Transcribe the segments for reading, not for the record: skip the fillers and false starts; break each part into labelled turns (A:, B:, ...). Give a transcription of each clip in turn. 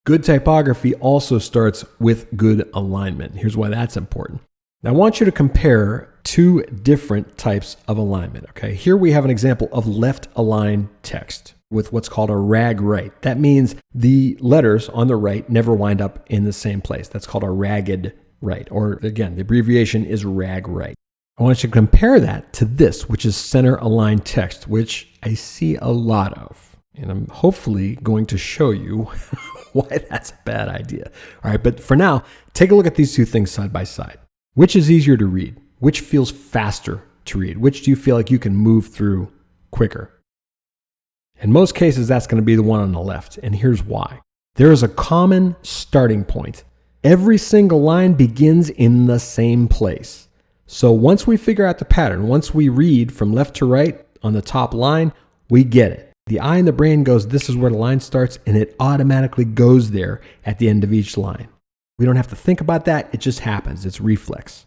A: Good typography also starts with good alignment. Here's why that's important. Now, I want you to compare two different types of alignment, okay? Here we have an example of left-aligned text with what's called a rag right. That means the letters on the right never wind up in the same place. That's called a ragged right, or again, the abbreviation is rag right. I want you to compare that to this, which is center-aligned text, which I see a lot of. And I'm hopefully going to show you why that's a bad idea. All right, but for now, take a look at these two things side by side. Which is easier to read? Which feels faster to read? Which do you feel like you can move through quicker? In most cases, that's going to be the one on the left, and here's why. There is a common starting point. Every single line begins in the same place. So once we figure out the pattern, once we read from left to right on the top line, we get it. The eye in the brain goes, this is where the line starts, and it automatically goes there at the end of each line. We don't have to think about that. It just happens. It's reflex.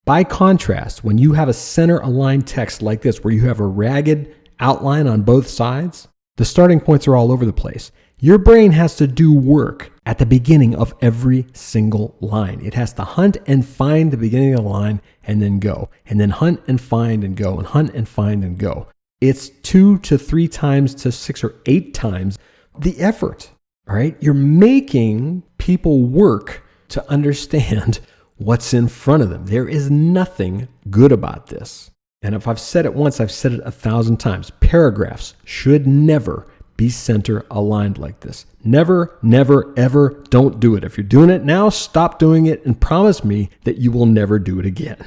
A: By contrast, when you have a center-aligned text like this, where you have a ragged outline on both sides, the starting points are all over the place. Your brain has to do work at the beginning of every single line. It has to hunt and find the beginning of the line and then go, and then hunt and find and go, and hunt and find and go. It's 2 to 3 times to 6 or 8 times the effort. All right? You're making people work to understand what's in front of them. There is nothing good about this. And if I've said it once, I've said it 1,000 times. Paragraphs should never be center aligned like this. Never, never, ever don't do it. If you're doing it now, stop doing it and promise me that you will never do it again.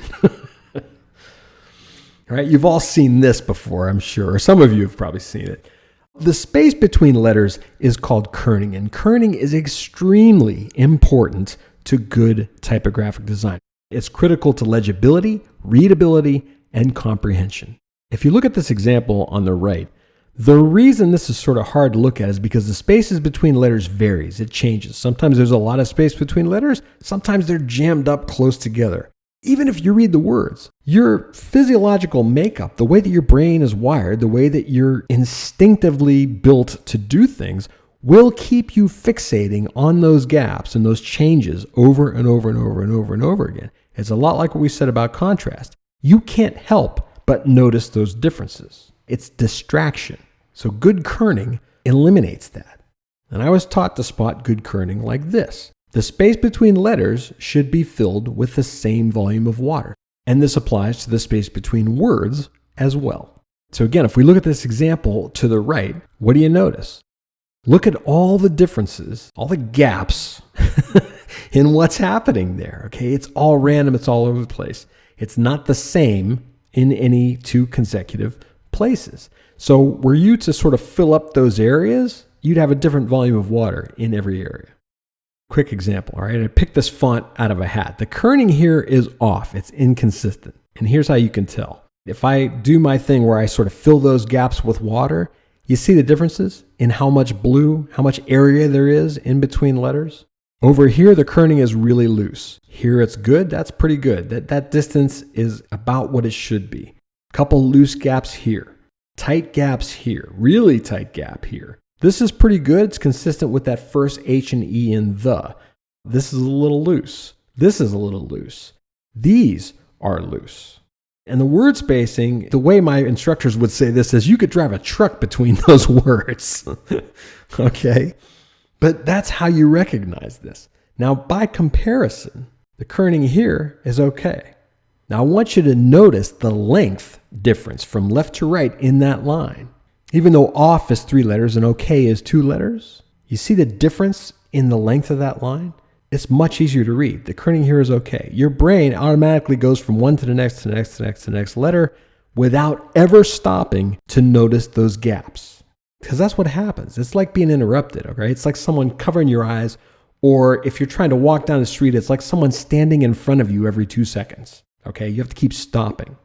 A: All right, you've all seen this before, I'm sure, or some of you have probably seen it. The space between letters is called kerning, and kerning is extremely important to good typographic design. It's critical to legibility, readability, and comprehension. If you look at this example on the right, the reason this is sort of hard to look at is because the spaces between letters varies. It changes. Sometimes there's a lot of space between letters. Sometimes they're jammed up close together. Even if you read the words, your physiological makeup, the way that your brain is wired, the way that you're instinctively built to do things, will keep you fixating on those gaps and those changes over and over and over and over and over again. It's a lot like what we said about contrast. You can't help but notice those differences. It's distraction. So good kerning eliminates that. And I was taught to spot good kerning like this. The space between letters should be filled with the same volume of water. And this applies to the space between words as well. So again, if we look at this example to the right, what do you notice? Look at all the differences, all the gaps in what's happening there. Okay, it's all random, it's all over the place. It's not the same in any two consecutive places. So were you to sort of fill up those areas, you'd have a different volume of water in every area. Quick example, all right? I picked this font out of a hat. The kerning here is off. It's inconsistent. And here's how you can tell. If I do my thing where I sort of fill those gaps with water, you see the differences in how much blue, how much area there is in between letters? Over here, the kerning is really loose. Here it's good. That's pretty good. That distance is about what it should be. Couple loose gaps here. Tight gaps here. Really tight gap here. This is pretty good. It's consistent with that first H and E in the. This is a little loose. This is a little loose. These are loose. And the word spacing, the way my instructors would say this is you could drive a truck between those words. Okay? But that's how you recognize this. Now, by comparison, the kerning here is okay. Now, I want you to notice the length difference from left to right in that line. Even though off is 3 letters and okay is 2 letters, you see the difference in the length of that line? It's much easier to read. The kerning here is okay. Your brain automatically goes from one to the next, to the next, to the next, to the next letter without ever stopping to notice those gaps. Because that's what happens. It's like being interrupted, okay? It's like someone covering your eyes, or if you're trying to walk down the street, it's like someone standing in front of you every 2 seconds, okay? You have to keep stopping.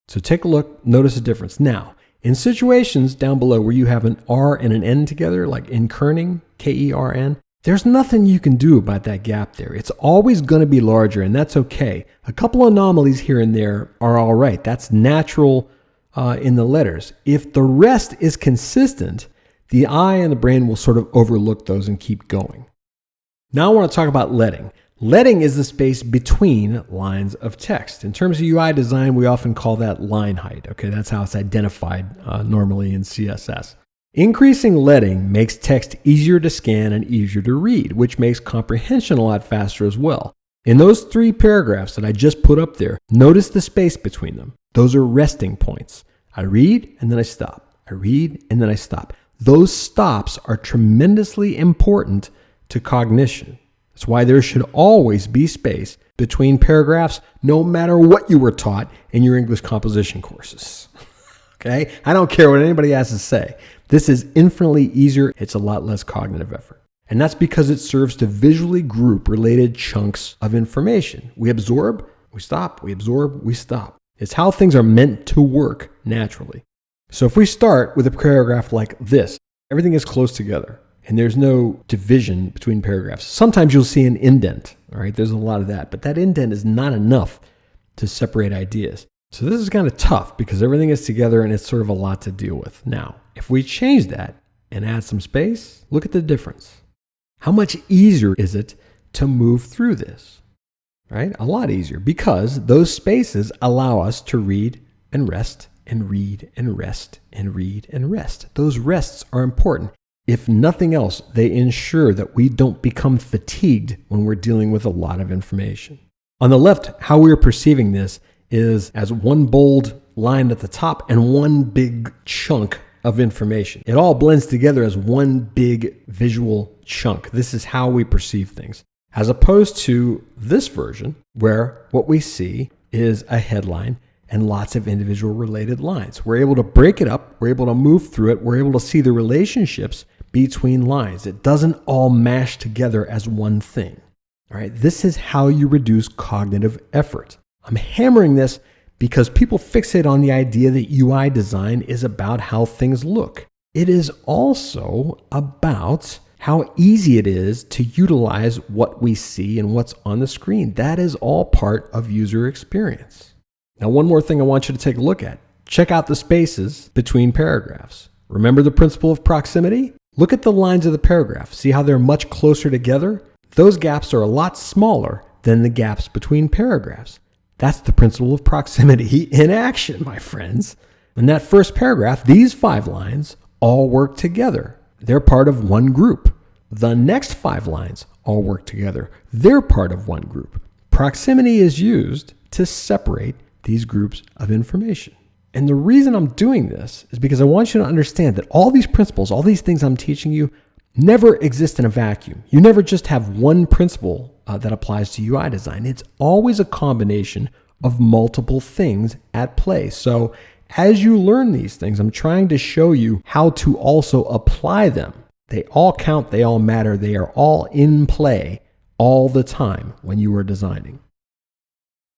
A: So take a look, notice the difference. Now, in situations down below where you have an R and an N together, like in kerning, K-E-R-N, there's nothing you can do about that gap there. It's always going to be larger, and that's okay. A couple anomalies here and there are all right. That's natural in the letters. If the rest is consistent, the eye and the brain will sort of overlook those and keep going. Now I want to talk about leading. Leading is the space between lines of text. In terms of UI design, we often call that line height. Okay, that's how it's identified normally in CSS. Increasing leading makes text easier to scan and easier to read, which makes comprehension a lot faster as well. In those 3 paragraphs that I just put up there, notice the space between them. Those are resting points. I read and then I stop. I read and then I stop. Those stops are tremendously important to cognition. That's why there should always be space between paragraphs, no matter what you were taught in your English composition courses. Okay? I don't care what anybody has to say. This is infinitely easier. It's a lot less cognitive effort. And that's because it serves to visually group related chunks of information. We absorb, we stop, we absorb, we stop. It's how things are meant to work naturally. So if we start with a paragraph like this, everything is close together and there's no division between paragraphs. Sometimes you'll see an indent, all right? There's a lot of that, but that indent is not enough to separate ideas. So this is kind of tough because everything is together and it's sort of a lot to deal with. Now, if we change that and add some space, look at the difference. How much easier is it to move through this, right? A lot easier because those spaces allow us to read and rest and read and rest and read and rest. Those rests are important. If nothing else, they ensure that we don't become fatigued when we're dealing with a lot of information. On the left, how we're perceiving this is as one bold line at the top and one big chunk of information. It all blends together as one big visual chunk. This is how we perceive things. As opposed to this version, where what we see is a headline and lots of individual related lines. We're able to break it up. We're able to move through it. We're able to see the relationships between lines. It doesn't all mash together as one thing. All right. This is how you reduce cognitive effort. I'm hammering this because people fixate on the idea that UI design is about how things look. It is also about how easy it is to utilize what we see and what's on the screen. That is all part of user experience. Now, one more thing I want you to take a look at. Check out the spaces between paragraphs. Remember the principle of proximity? Look at the lines of the paragraph. See how they're much closer together? Those gaps are a lot smaller than the gaps between paragraphs. That's the principle of proximity in action, my friends. In that first paragraph, these 5 lines all work together. They're part of one group. The next 5 lines all work together. They're part of one group. Proximity is used to separate these groups of information. And the reason I'm doing this is because I want you to understand that all these principles, all these things I'm teaching you, never exist in a vacuum. You never just have one principle that applies to UI design. It's always a combination of multiple things at play. So as you learn these things, I'm trying to show you how to also apply them. They all count, they all matter, they are all in play all the time when you are designing.